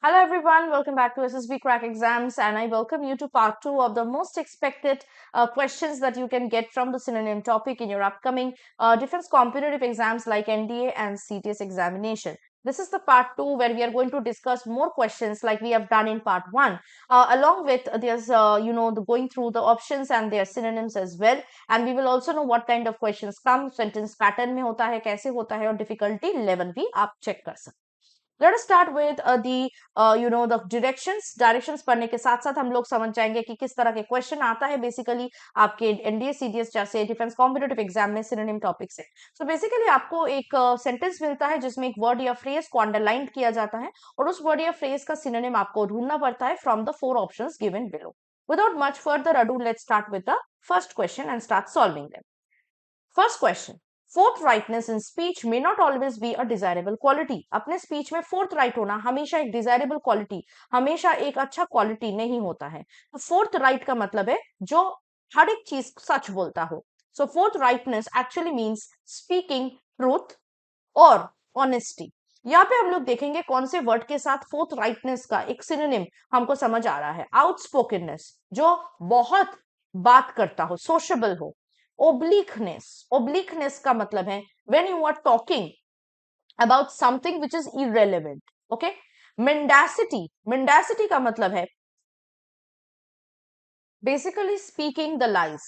Hello everyone, welcome back to SSB Crack Exams, and I welcome you to part 2 of the most expected questions that you can get from the synonym topic in your upcoming defense competitive exams like NDA and CTS examination. This is the part 2 where we are going to discuss more questions like we have done in part 1, along with there's going through the options and their synonyms as well, and we will also know what kind of questions come, sentence pattern में होता है, कैसे होता है और difficulty level भी आप check कर सकते हैं. Let us start with the directions पढ़ने के साथ साथ हम लोग समझ जाएंगे कि किस तरह के क्वेश्चन आता है बेसिकली आपके एनडीए सीडीएस जैसे डिफेंस कॉम्पिटिटिव एग्जाम में सिनोनिम टॉपिक से. सो बेसिकली आपको एक सेंटेंस मिलता है जिसमें एक वर्ड या फ्रेज को अंडरलाइन किया जाता है और उस वर्ड या फ्रेज का सिनोनिम आपको ढूंढना पड़ता है from the 4 options given below. Without much further ado, let's start with the first question and start solving them. First question. Forthrightness in speech may not always be a desirable quality. अपने speech में forthright होना हमेशा एक desirable quality, हमेशा एक अच्छा quality नहीं होता है. तो forthright का मतलब है जो हर एक चीज सच बोलता हो. So forthrightness actually means speaking truth और honesty. यहाँ पे हम लोग देखेंगे कौन से वर्ड के साथ forthrightness का एक सिनोनिम हमको समझ आ रहा है. Outspokenness जो बहुत बात करता हो, sociable हो. Obliqueness का मतलब है when you are talking about something which is irrelevant. Okay. Mendacity का मतलब है basically speaking the lies.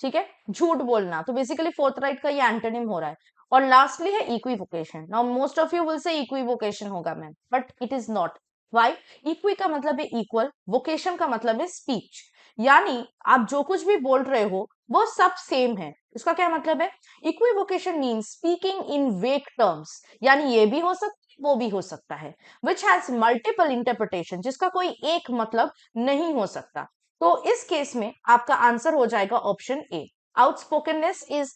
ठीक है, झूठ बोलना. तो बेसिकली फोर्थराइट का ये एंटोनिम हो रहा है. और लास्टली है equivocation. Now most of you will say equivocation होगा ma'am, but it is not. Why? Equi का मतलब है इक्वल, वोकेशन का मतलब है स्पीच. यानी आप जो कुछ भी बोल रहे हो वो सब सेम है. इसका क्या मतलब है? इक्विवोकेशन मीन्स स्पीकिंग इन वेग टर्म्स, यानी ये भी हो सकता है वो भी हो सकता है, विच हैज मल्टीपल इंटरप्रिटेशन, जिसका कोई एक मतलब नहीं हो सकता. तो इस केस में आपका आंसर हो जाएगा option A. Outspokenness is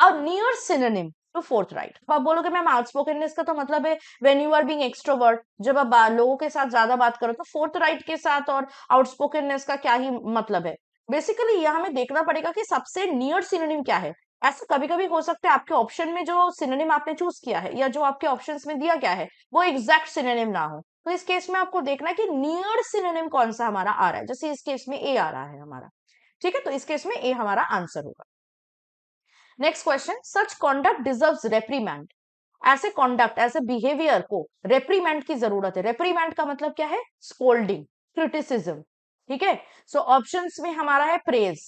a near synonym to forthright. तो आप बोलोगे मैम आउटस्पोकननेस का तो मतलब है when you are being extrovert, जब आप लोगों के साथ ज्यादा बात करो. तो फोर्थराइट के साथ और आउटस्पोकननेस का क्या ही मतलब है? बेसिकली यह हमें देखना पड़ेगा कि सबसे नियर सिनोनिम क्या है. ऐसा कभी कभी हो सकता है आपके ऑप्शन में जो सिनोनिम आपने चूज किया है या जो आपके ऑप्शंस में दिया गया है वो एग्जैक्ट सिनोनिम ना हो. तो इस केस में आपको देखना है कि नियर सिनोनिम कौन सा हमारा आ रहा है. जैसे इस केस में ए आ रहा है हमारा. ठीक है, तो इस केस में ए हमारा आंसर होगा. Next question. Such conduct deserves reprimand. ऐसे कॉन्डक्ट, ऐसे बिहेवियर को रेप्रीमैंड की जरूरत है. रेप्रीमैंड का मतलब क्या है? Scolding, criticism. ठीक है, सो ऑप्शंस में हमारा है प्रेज,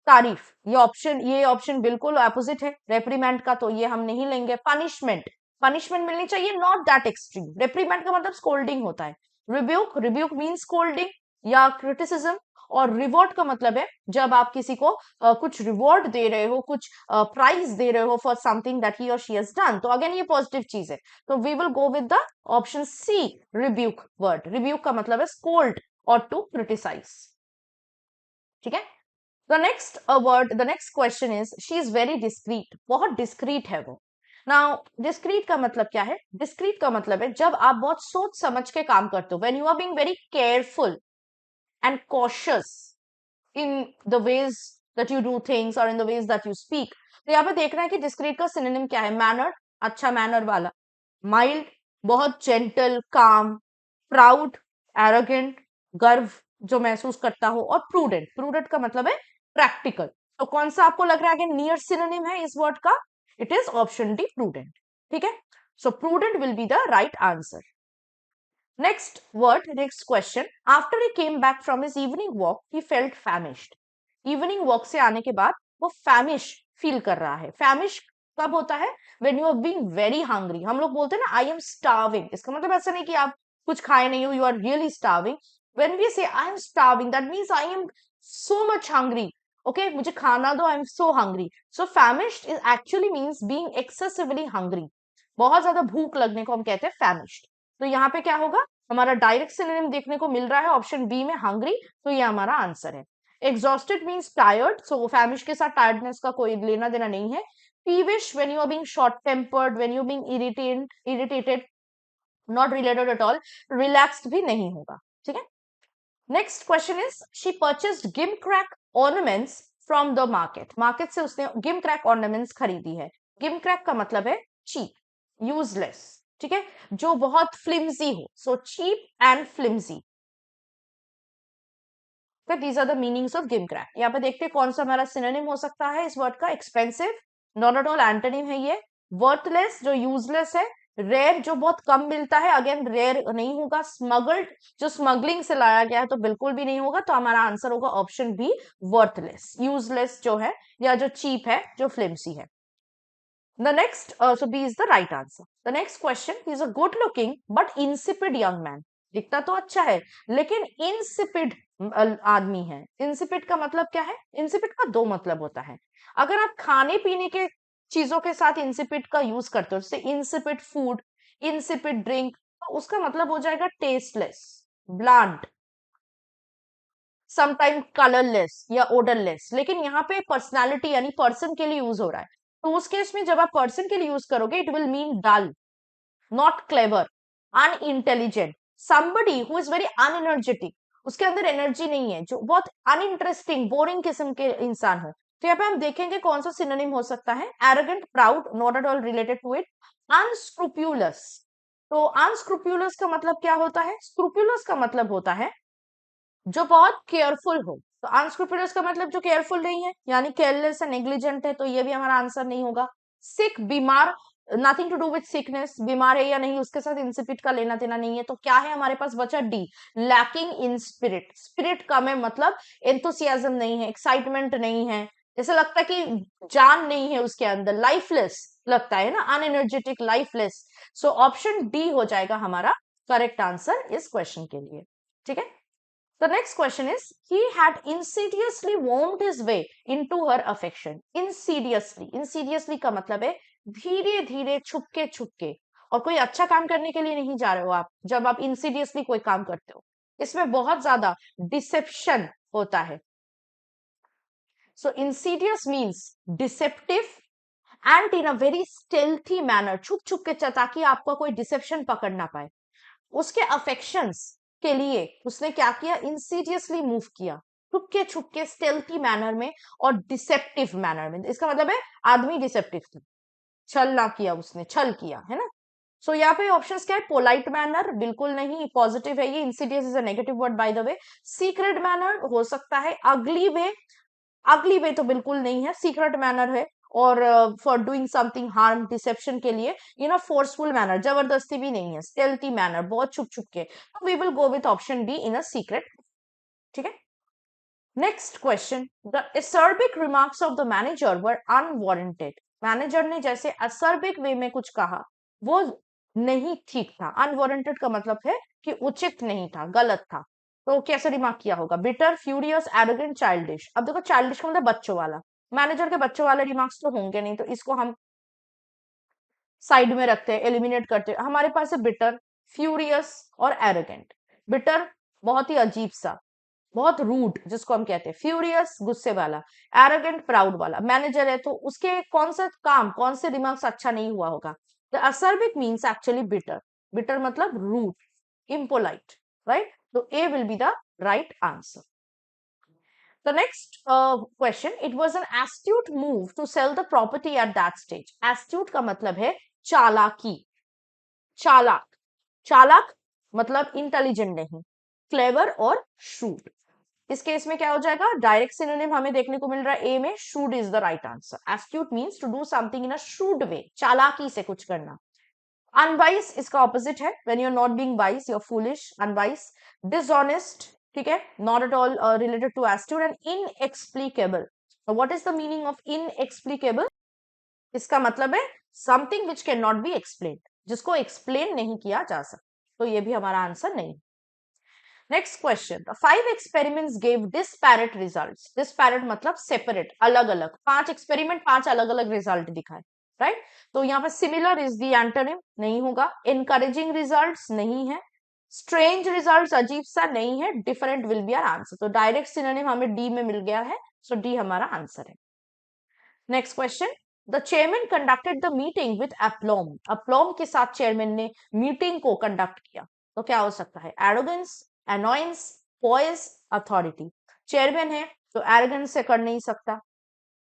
तारीफ. ये ऑप्शन बिल्कुल अपोजिट है रेप्रीमैंड का, तो ये हम नहीं लेंगे. पनिशमेंट, पनिशमेंट मिलनी चाहिए, नॉट दैट एक्सट्रीम. रेप्रीमैंड का मतलब स्कोल्डिंग होता है. रिब्यूक मीन स्कोल्डिंग या क्रिटिसिज्म. और रिवॉर्ड का मतलब है जब आप किसी को कुछ रिवॉर्ड दे रहे हो, कुछ प्राइज दे रहे हो फॉर समथिंग दैट ही और शी हैज डन. तो अगेन ये पॉजिटिव चीज है. तो we will go with the option C, rebuke word. Rebuke का मतलब है स्कोल्ड और टू क्रिटिसाइज. ठीक है. The next question is, she is very discreet. बहुत discreet है वो. Now, discreet का मतलब क्या है? Discreet का मतलब है जब आप बहुत सोच समझ के काम करते हो. When you are being very careful and cautious in the ways that you do things or in the ways that you speak. तो यहाँ पे देखना है कि discreet का synonym क्या है. Manner, अच्छा मैनर वाला. Mild, बहुत gentle, calm. Proud, arrogant, गर्व जो महसूस करता हो. और प्रूडेंट, प्रूडेंट का मतलब है प्रैक्टिकल. तो कौन सा आपको लग रहा है कि नियर सिनोनिम है इस वर्ड का? It is option D, prudent. ठीक है, so prudent will be the right answer. Next question. After he came back from his evening walk he felt famished. Evening walk से आने के बाद वो फैमिश फील कर रहा है. फैमिश कब होता है? When you are being very hungry. हम लोग बोलते हैं ना आई एम स्टार्विंग. इसका मतलब ऐसा नहीं कि आप कुछ खाए नहीं हो, you are really starving. When we say I am starving, that means I am so much hungry. Okay, मुझे खाना दो, I am so hungry. So famished is actually means being excessively hungry. बहुत ज्यादा भूख लगने को हम कहते हैं famished. तो यहाँ पे क्या होगा? हमारा डायरेक्ट सिनोनिम देखने को मिल रहा है ऑप्शन बी में, hungry. तो ये हमारा आंसर है. Exhausted means tired. So famished के साथ tiredness का कोई लेना देना नहीं है. Peevish when you are being short tempered, when you are being irritated, not related at all. Relaxed भी नहीं होगा. ठीक है. Next question is, she purchased gimcrack ornaments from the market. Market से उसने गिमक्रैक ऑर्नामेंट्स खरीदी है. गिमक्रैक का मतलब है चीप, यूजलेस. ठीक है, जो बहुत फ्लिम्सी हो, so cheap and flimsy. These are the meanings of gimcrack. यहाँ पे देखते हैं कौन सा हमारा सिनोनिम हो सकता है इस वर्ड का। Expensive, not at all antonym है ये। वर्थलेस, जो यूजलेस है। रेयर, जो बहुत कम मिलता है, अगेन रेयर नहीं होगा। स्मगल्ड, जो स्मगलिंग से लाया गया है, तो बिल्कुल भी नहीं होगा। तो हमारा आंसर होगा ऑप्शन बी, वर्थलेस। यूजलेस जो है या जो चीप है, जो फ्लिम्सी है। The next, so B is the right answer. The next question, he is a good looking but insipid young man. दिखता तो अच्छा है लेकिन insipid आदमी है। insipid का मतलब क्या है? insipid का दो मतलब होता है। अगर आप खाने पीने के चीजों के साथ insipid का यूज करते हो, जैसे insipid food, insipid drink, तो उसका मतलब हो जाएगा tasteless, bland, समटाइम कलरलेस या ओडरलेस। लेकिन यहाँ पे पर्सनालिटी यानी पर्सन के लिए यूज हो रहा है, तो उस केस में जब आप पर्सन के लिए यूज करोगे, it will mean dull, not clever, unintelligent, somebody who is very unenergetic, उसके अंदर एनर्जी नहीं है, जो बहुत अनइंटरेस्टिंग, बोरिंग किस्म के इंसान हो। तो यहाँ पे हम देखेंगे कौन सा सिनोनिम हो सकता है। Arrogant, proud, not at all related to it. Unscrupulous, तो अनस्क्रूप्यूलस का मतलब क्या होता है? स्क्रूप्यूलस का मतलब होता है जो बहुत केयरफुल हो। तो अनस्क्रूपुलस का मतलब जो केयरफुल नहीं है, यानी केयरलेस है, नेग्लिजेंट है, तो ये भी हमारा आंसर नहीं होगा। सिक, बीमार, nothing to do with sickness, बीमार है या नहीं उसके साथ इंसिपिड का लेना देना नहीं है। तो क्या है हमारे पास बचा? D, lacking in spirit. Spirit कम है मतलब एंथुसियाज्म नहीं है, एक्साइटमेंट नहीं है, जैसे लगता है कि जान नहीं है उसके अंदर, लाइफलेस लगता है ना, अनएनर्जेटिक, लाइफलेस। सो ऑप्शन डी हो जाएगा हमारा करेक्ट आंसर इस क्वेश्चन के लिए। ठीक है, the next question is, he had insidiously wormed his way into her affection. Insidiously, insidiously का मतलब है धीरे धीरे, छुपके छुपके। और कोई अच्छा काम करने के लिए नहीं जा रहे हो आप जब आप insidiously कोई काम करते हो, इसमें बहुत ज्यादा डिसेप्शन होता है। So insidious means deceptive and in a very stealthy manner, छुप छुप के, ताकि आपका कोई डिसेप्शन पकड़ ना पाए। उसके अफेक्शंस के लिए उसने क्या किया? इंसीडियसली मूव किया, छुपके छुपके, स्टेल्थी मैनर में और डिसेप्टिव मैनर में। इसका मतलब है आदमी डिसेप्टिव था, छल ना किया उसने, छल किया है ना। सो यहाँ पे ऑप्शंस क्या है? पोलाइट मैनर बिल्कुल नहीं, पॉजिटिव है ये। Insidious is a negative word by the way. Secret manner हो सकता है। अगली वे, अगली वे तो बिल्कुल नहीं है, सीक्रेट मैनर है। और for doing something harm, deception के लिए, फोर्सफुल मैनर, जबरदस्ती भी नहीं है, स्टेल्थी मैनर, बहुत छुप छुप के। तो we will go with option B, in a secret. ठीक है, next question, the acerbic remarks of the manager were unwarranted. Manager ने जैसे असर्बिक वे में कुछ कहा, वो नहीं ठीक था। अनवारंटेड का मतलब है कि उचित नहीं था, गलत था। तो कैसे रिमार्क किया होगा? Bitter, furious, arrogant, childish. अब देखो, चाइल्डिश का मतलब बच्चों वाला, मैनेजर के बच्चों वाले रिमार्क्स तो होंगे नहीं, तो इसको हम साइड में रखते हैं, एलिमिनेट करते हैं। हमारे पास है बिटर, फ्यूरियस और एरोगेंट। बिटर बहुत ही अजीब सा, बहुत रूड जिसको हम कहते हैं। फ्यूरियस गुस्से वाला, एरोगेंट प्राउड वाला। मैनेजर है तो उसके कौन सा काम, कौन से रिमार्क्स अच्छा नहीं हुआ होगा? The acerbic means actually bitter. Bitter मतलब rude, impolite, right? So A will be the right answer. The next question, it was an astute move to sell the property at that stage. Astute का मतलब है चालाकी, चालाक। चालाक मतलब intelligent नहीं, clever और shrewd। इस केस में क्या हो जाएगा? डायरेक्ट सिनोनिम हमें देखने को मिल रहा है ए में, shrewd is the right answer. Astute means to do something in a shrewd way, चालाकी से कुछ करना। अनवाइस इसका ऑपोजिट है, when you are not being wise, you are foolish, unwise. Dishonest, ठीक है, not at all related to astute. And inexplicable, what is the meaning of inexplicable? इसका मतलब है something which can not be explain, जिसको explain नहीं किया जा सकता। तो ये भी हमारा आंसर नहीं। Next question, the 5 experiments gave disparate results. Disparate मतलब सेपरेट, अलग अलग। 5 एक्सपेरिमेंट, 5 अलग अलग रिजल्ट दिखाए, राइट? तो यहाँ पे सिमिलर इज द एंटोनिम, नहीं होगा। इनकरेजिंग रिजल्ट्स नहीं है। स्ट्रेंज रिजल्ट्स, अजीब सा नहीं है। Different will be our answer. तो डायरेक्ट सिनोनिम हमें डी में मिल गया है, सो डी हमारा आंसर है। Next question, the chairman conducted the meeting with aplomb. Aplomb के साथ चेयरमैन ने मीटिंग को कंडक्ट किया, तो क्या हो सकता है? Arrogance, annoyance, poise, authority. Chairman है तो एरोगेंस से कर नहीं सकता,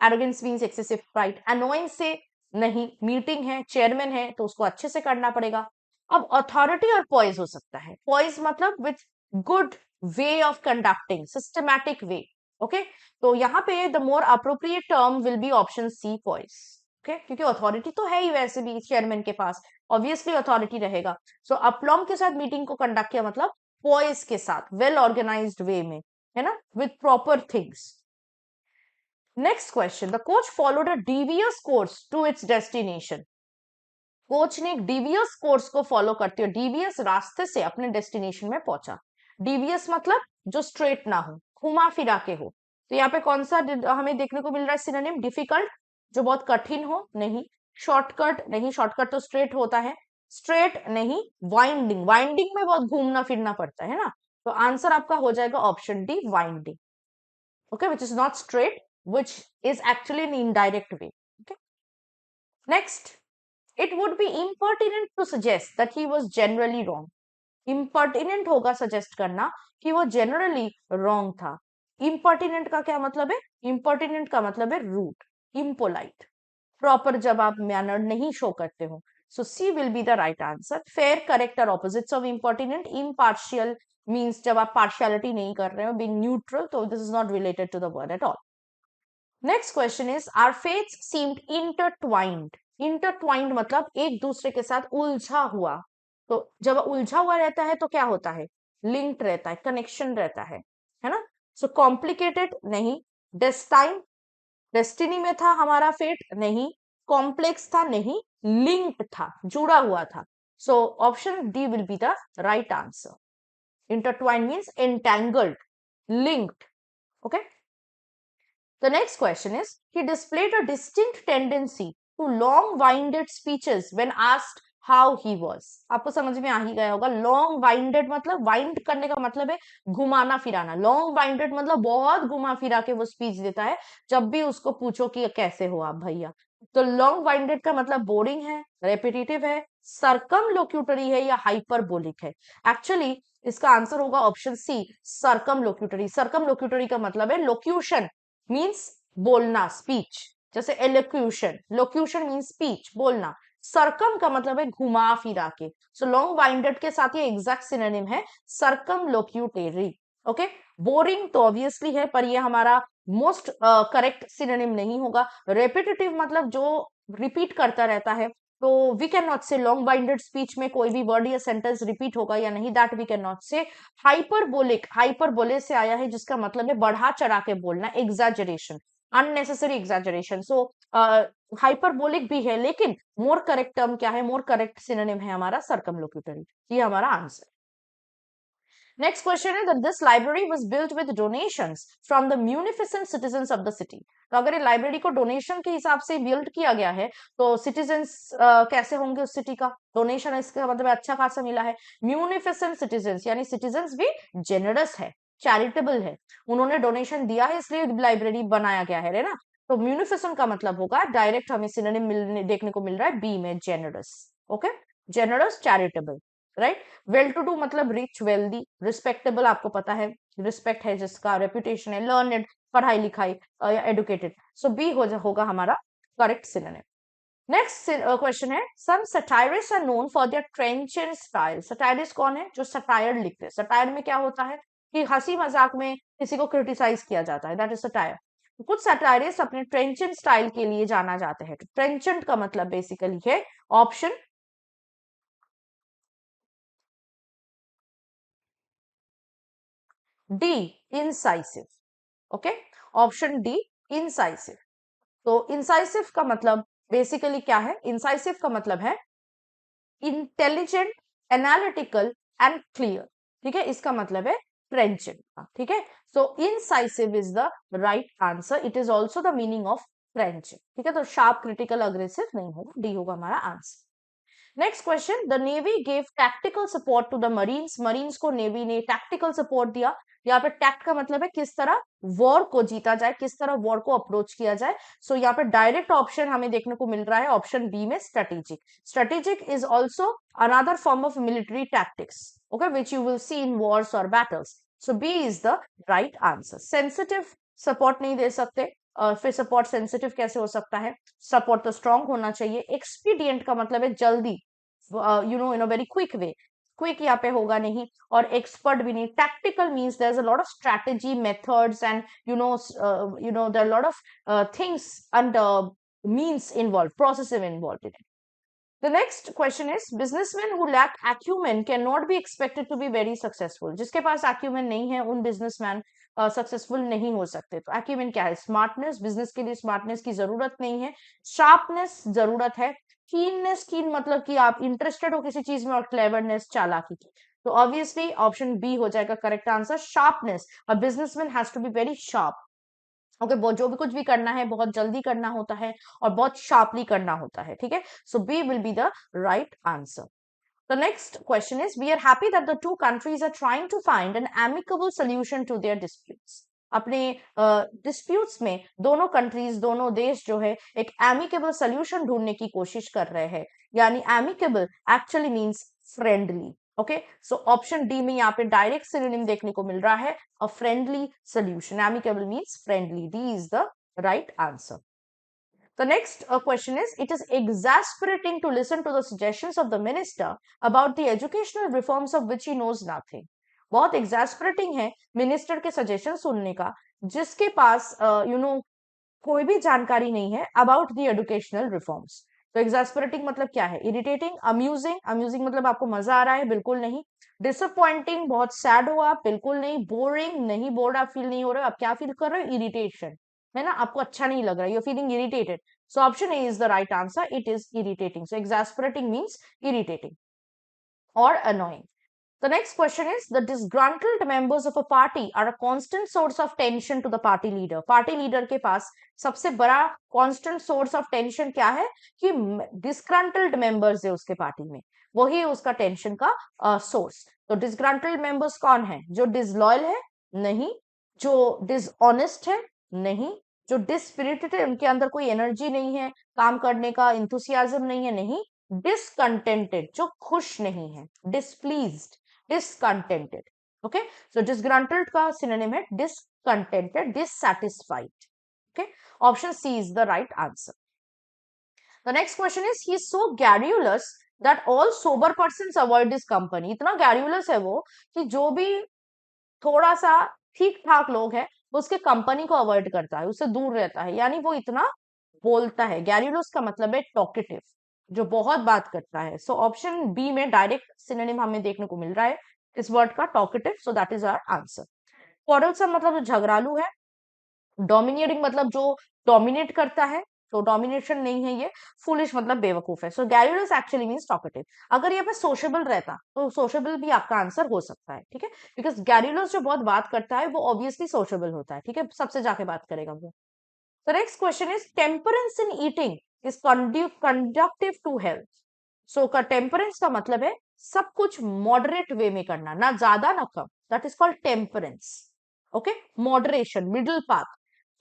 arrogance means excessive pride. Annoying से नहीं, मीटिंग है, चेयरमैन है तो उसको अच्छे से करना पड़ेगा। अब अथॉरिटी और पॉइज हो सकता है, पॉइज मतलब with good way of conducting, systematic way. Okay, तो यहाँ पे the more appropriate term will be option C, poise. Okay, क्योंकि अथॉरिटी तो है ही वैसे भी चेयरमैन के पास, ऑब्वियसली अथॉरिटी रहेगा। सो अपलॉम के साथ मीटिंग को कंडक्ट किया मतलब पॉइज के साथ, वेल ऑर्गेनाइज्ड वे में, है ना, with proper things. Next question, the coach followed a devious course to its destination. Coach ने एक डीवियस कोर्स को फॉलो करते हुए डीवियस रास्ते से अपने डेस्टिनेशन में पहुंचा। डीवियस मतलब जो स्ट्रेट ना हो, घुमा फिरा के हो। तो यहाँ पे कौन सा हमें देखने को मिल रहा है सिनोनिम? डिफिकल्ट, जो बहुत कठिन हो, नहीं। शॉर्टकट, नहीं, शॉर्टकट तो स्ट्रेट होता है। स्ट्रेट नहीं। वाइंडिंग, वाइंडिंग में बहुत घूमना फिरना पड़ता है ना। तो आंसर आपका हो जाएगा option D, winding. Okay, which is not straight, which is actually in indirect way. Okay, next, it would be impertinent to suggest that he was generally wrong. Impertinent होगा suggest करना कि वो generally wrong था। Impertinent का क्या मतलब है? Impertinent का मतलब है rude, impolite, proper जब आप manner नहीं show करते हो। So C will be the right answer. Fair, correct are opposites of impertinent. Impartial means जब आप partiality नहीं कर रहे हो, being neutral, तो this is not related to the word at all. Next question is, our fates seemed intertwined. Intertwined मतलब एक दूसरे के साथ उलझा हुआ। तो जब उलझा हुआ रहता है तो क्या होता है? लिंक्ड रहता है, कनेक्शन रहता है ना। सो कॉम्प्लिकेटेड नहीं। डेस्टाइन, डेस्टिनी में था हमारा फेट, नहीं। कॉम्प्लेक्स था, नहीं। लिंक्ड था, जुड़ा हुआ था। So option D will be the right answer. Intertwined means entangled, linked. Okay, the next question is, he displayed a distinct tendency to long-winded speeches when asked how he was. आपको समझ में आ ही गया होगा, long-winded मतलब wind करने का मतलब है घुमाना फिराना। long-winded मतलब बहुत घुमा फिरा के वो स्पीच देता है जब भी उसको पूछो कि कैसे हो आप भैया। तो long-winded का मतलब बोरिंग है, रेपिटेटिव है, सर्कमलोक्यूटरी है या हाइपरबोलिक है। एक्चुअली इसका आंसर होगा ऑप्शन सी, सर्कमलोक्यूटरी। सर्कमलोक्यूटरी का मतलब है लोक्यूशन मीन्स बोलना, स्पीच। जैसे एलोक्यूशन, लोक्यूशन मीन्स स्पीच, बोलना। सरकम का मतलब है घुमा फिरा के। सो लॉन्ग वाइंडेड के साथ ये एग्जैक्ट सिनोनिम है, सरकम लोक्यूटेरी। ओके, बोरिंग तो ऑब्वियसली है, पर ये हमारा मोस्ट करेक्ट सिनोनिम नहीं होगा। रेपिटेटिव मतलब जो रिपीट करता रहता है, तो वी कैन नॉट से लॉन्ग बाइंडेड स्पीच में कोई भी वर्ड या सेंटेंस रिपीट होगा या नहीं, दैट वी कैन नॉट से। हाइपरबोलिक, हाइपरबोले से आया है जिसका मतलब है बढ़ा चढ़ा के बोलना, एग्जैजरेशन, अननेसेसरी एग्जैजरेशन। सो हाइपरबोलिक भी है, लेकिन मोर करेक्ट टर्म क्या है, मोर करेक्ट सिनोनिम है हमारा सर्कमलोक्यूटरी। ये हमारा answer. Next question is that this library was built with donations from the munificent citizens of the city. तो अगर ये लाइब्रेरी को डोनेशन के हिसाब से बिल्ड किया गया है, तो सिटीजन्स कैसे होंगे उस सिटी का? डोनेशन इसका मतलब अच्छा खासा मिला है। म्यूनिफिसेंट सिटीजन्स यानी सिटीजन्स भी जेनरस है, चैरिटेबल है, उन्होंने डोनेशन दिया है इसलिए लाइब्रेरी बनाया गया है ना। तो म्यूनिफिसेंट का मतलब होगा, डायरेक्ट हमें सिनोनिम देखने को मिल रहा है बी में, generous. Okay, generous, charitable, right. Well to do मतलब रिच, वेल्दी, रिस्पेक्टेबल आपको पता है, रिस्पेक्ट है जिसका, रेपुटेशन है, लर्नड, पढ़ाई लिखाई, एडुकेटेड। सो बी होगा हमारा correct synonym. Next question is, some satirists are known for their trenchant style. Satirist कौन है? जो सटायर लिखते हैं। सटायर में क्या होता है कि हंसी मजाक में किसी को क्रिटिसाइज किया जाता है, दैट इज सटायर। कुछ सटायरिस्ट अपने ट्रेंचेंट स्टाइल के लिए जाना जाते हैं। ट्रेंचेंट का मतलब बेसिकली है option D, incisive. Okay, option D, incisive. तो इंसाइसिव का मतलब बेसिकली क्या है? इंसाइसिव का मतलब है इंटेलिजेंट, एनालिटिकल एंड क्लियर। ठीक है, इसका मतलब है ट्रेंचेंट का। ठीक है, so incisive is the right answer. It is also the meaning of trenchant. ठीक है, तो शार्प, क्रिटिकल, अग्रेसिव नहीं होगा, डी होगा हमारा answer. Next question, the navy gave tactical support to the marines. Marines को नेवी ने टैक्टिकल सपोर्ट दिया। यहाँ पे टैक्ट का मतलब है किस तरह वॉर को जीता जाए, किस तरह वॉर को अप्रोच किया जाए। सो यहाँ पे डायरेक्ट ऑप्शन हमें देखने को मिल रहा है ऑप्शन बी में, strategic. Strategic is also another form of military tactics, okay, which you will see in wars और battles. So B is the right answer. Sensitive support नहीं दे सकते, फिर सपोर्ट सेंसिटिव कैसे हो सकता है? सपोर्ट तो स्ट्रॉन्ग होना चाहिए। एक्सपीडियंट का मतलब है जल्दी, in a very quick way. Quick यहाँ पे होगा नहीं, और एक्सपर्ट भी नहीं। Tactical means there is a lot of strategy, methods and there lot of things and means involved, process involved in it. The next question is, businessmen who lack acumen cannot be expected to be very successful. जिसके पास acumen नहीं है, उन businessman successful नहीं हो सकते। तो acumen क्या है? स्मार्टनेस। बिजनेस के लिए स्मार्टनेस की जरूरत नहीं है, शार्पनेस जरूरत है। कीननेस, कीन मतलब कि आप इंटरेस्टेड हो किसी चीज में, और क्लेवरनेस, चालाकी की। तो ऑब्वियसली ऑप्शन बी हो जाएगा correct answer, sharpness. A businessman has to be very sharp. Okay, जो भी कुछ भी करना है बहुत जल्दी करना होता है और बहुत शार्पली करना होता है, ठीक है। So B will be the right answer. The next question is, we are happy that the two countries are trying to find an amicable solution to their disputes. अपने डिस्प्यूट्स में दोनों कंट्रीज, दोनों देश जो है एक एमिकेबल सोल्यूशन ढूंढने की कोशिश कर रहे हैं। यानी amicable actually means friendly. Okay, so option D में यहाँ पे डायरेक्ट सिनोनिम देखने को मिल रहा है, a friendly solution. Amicable means friendly, D is the right answer. The next question is, it is exasperating to listen to the suggestions of the minister about the educational reforms of which he knows nothing. बहुत exasperating है minister के suggestion सुनने का, जिसके पास कोई भी जानकारी नहीं है अबाउट द एजुकेशनल रिफॉर्म्स। तो exasperating मतलब क्या है? इरिटेटिंग, अम्यूजिंग, अम्यूजिंग मतलब आपको मजा आ रहा है, बिल्कुल नहीं। डिसअपॉइंटिंग, बहुत सैड हो आप, बिल्कुल नहीं। बोरिंग, नहीं, बोर्ड आप फील नहीं हो रहे हो, आप क्या फील कर रहे हो? इरिटेशन, है ना, आपको अच्छा नहीं लग रहा है, you feeling irritated. So option A is the right answer, it is irritating. So exasperating means irritating or annoying. The next question is, the disgruntled members of a party are a constant source of tension to the party leader. Party leader के पास सबसे बड़ा constant source of tension क्या है? कि disgruntled members है उसके party में, वही उसका टेंशन का सोर्स। तो disgruntled members कौन है? जो disloyal है? नहीं। जो dishonest है? नहीं। जो dispirited है, उनके अंदर कोई एनर्जी नहीं है काम करने का, enthusiasm नहीं है? नहीं। डिसकंटेंटेड, जो खुश नहीं है, displeased, discontented. Okay, so disgruntled का सिनोनिम है discontented, dissatisfied. Okay, option C is the right answer. The next question is, he is so garrulous that all sober persons avoid his company. इतना garrulous है वो कि जो भी थोड़ा सा ठीक ठाक लोग हैं उसके कंपनी को अवॉइड करता है, उससे दूर रहता है। यानी वो इतना बोलता है। गैरियुलस का मतलब है टॉकेटिव, जो बहुत बात करता है। सो ऑप्शन बी में डायरेक्ट सिनोनिम हमें देखने को मिल रहा है इस वर्ड का, talkative. So that is our answer. Quarrelsome मतलब जो झगड़ालू है। डोमिनेटिंग मतलब जो डोमिनेट करता है, तो डोमिनेशन नहीं है ये। फुलिश मतलब बेवकूफ है। सो गैरियुलस एक्चुअली मींस टॉकेटिव। अगर ये पे सोशेबल रहता तो सोशेबल भी आपका आंसर हो सकता है, ठीक है, बिकॉज गैरियुलस जो बहुत बात करता है वो ऑब्वियसली सोशेबल होता है, ठीक है, सबसे जाके बात करेगा वो। The next question is, temperance in eating is conductive to health. So का temperance का मतलब है सब कुछ moderate way में करना, ना ज्यादा ना कम। That is called temperance. Okay, moderation, middle path.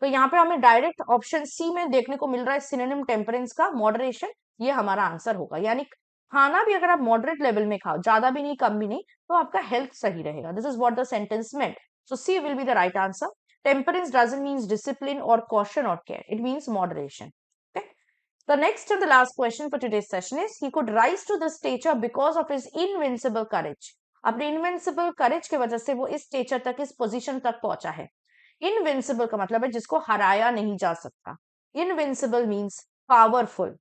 तो यहाँ पे हमें डायरेक्ट ऑप्शन सी में देखने को मिल रहा है सिनोनिम टेम्परेंस का, मॉडरेशन। ये हमारा आंसर होगा। यानी खाना भी अगर आप मॉडरेट लेवल में खाओ, ज्यादा भी नहीं कम भी नहीं, तो आपका हेल्थ सही रहेगा। This is what the sentence meant. So C will be the right answer. Temperance doesn't mean discipline or caution or care. It means moderation. Okay. The next and the last question for today's session is, he could rise to this stature because of his invincible courage. अपने invincible courage की वजह से वो इस stature तक, इस position तक पहुंचा है। Invincible का मतलब है जिसको हराया नहीं जा सकता। Invincible means powerful,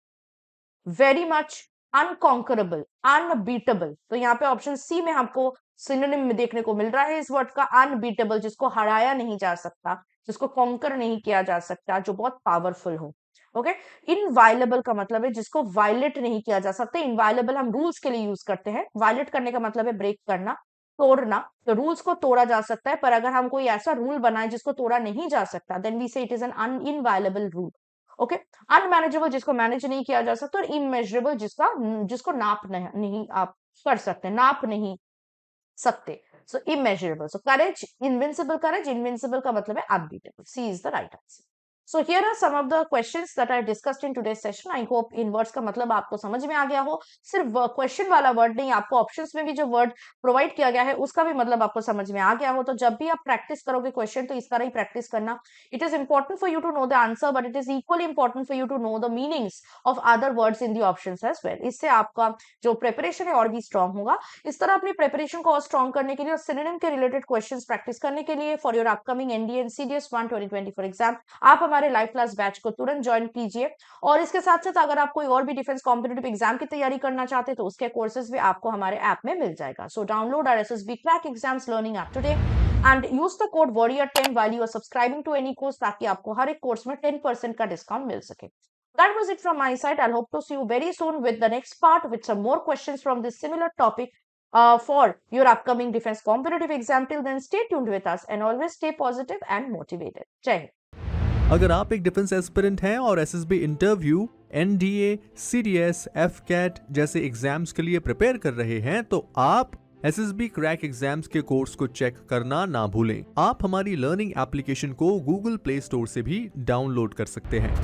very much, unconquerable, unbeatable. तो यहाँ पे ऑप्शन सी में हमको सिनोनिम में देखने को मिल रहा है इस वर्ड का, अनबीटेबल, जिसको हराया नहीं जा सकता, जिसको कॉन्कर नहीं किया जा सकता, जो बहुत पावरफुल हो। ओके, इनवायलेबल का मतलब है जिसको वायलेट नहीं किया जा सकता। इनवायलेबल हम रूल्स के लिए यूज करते हैं, वायलेट करने का मतलब है ब्रेक करना, तोड़ना। तो रूल्स को तोड़ा जा सकता है, पर अगर हम कोई ऐसा रूल बनाए जिसको तोड़ा नहीं जा सकता, देन वी से it is an inviolable rule. Okay, unmanageable जिसको मैनेज नहीं किया जा सकता, और इमेजरेबल जिसको नाप नहीं आप कर सकते, नाप नहीं सकते। So immeasurable. So courage, invincible courage, invincible का मतलब है unbeatable. C is the right answer. So here are some of the questions that I discussed in today's session. I hope in words का मतलब आपको समझ में आ गया हो. सिर्फ क्वेश्चन वाला वर्ड नहीं, आपको ऑप्शंस में भी जो वर्ड प्रोवाइड किया गया है उसका भी मतलब आपको समझ में आ गया हो. तो जब भी आप प्रैक्टिस करोगे क्वेश्चन तो इस तरह ही प्रैक्टिस करना. It is important for you to know the answer, but it is equally important for you to know the meanings of other words in the options as well. इससे आपका जो preparation है और भी स्ट्रांग होगा. इस तरह अपनी प्रिपरेशन को और स्ट्रांग करने के लिए और सिनोनिम के रिलेटेड क्वेश्चंस प्रैक्टिस करने के लिए for your upcoming NDA and CDS 1 2024 exam आप हमारे लाइव क्लास बैच को तुरंत ज्वाइन कीजिए. और इसके साथ साथ अगर आप कोई और भी डिफेंस कॉम्पिटिटिव एग्जाम की तैयारी करना चाहते हैं तो उसके कोर्सेज भी आपको हमारे ऐप में मिल जाएगा. So download our SSB crack exams learning app today and use the code warrior10 while you are subscribing to any course ताकि आपको हर एक कोर्स में 10% का डिस्काउंट मिल सके. That was it from my side. I'll hope to see you very soon with the next part with some more questions from this similar topic for your upcoming defense competitive exam. Till then, stay tuned with us and always stay positive and motivated. Jai Hind. अगर आप एक defence aspirant हैं और SSB interview, NDA, CDS, AFCAT जैसे exams के लिए prepare कर रहे हैं तो आप एसएसबी क्रैक एग्जाम्स के कोर्स को चेक करना ना भूलें. आप हमारी लर्निंग एप्लीकेशन को गूगल प्ले स्टोर से भी डाउनलोड कर सकते हैं.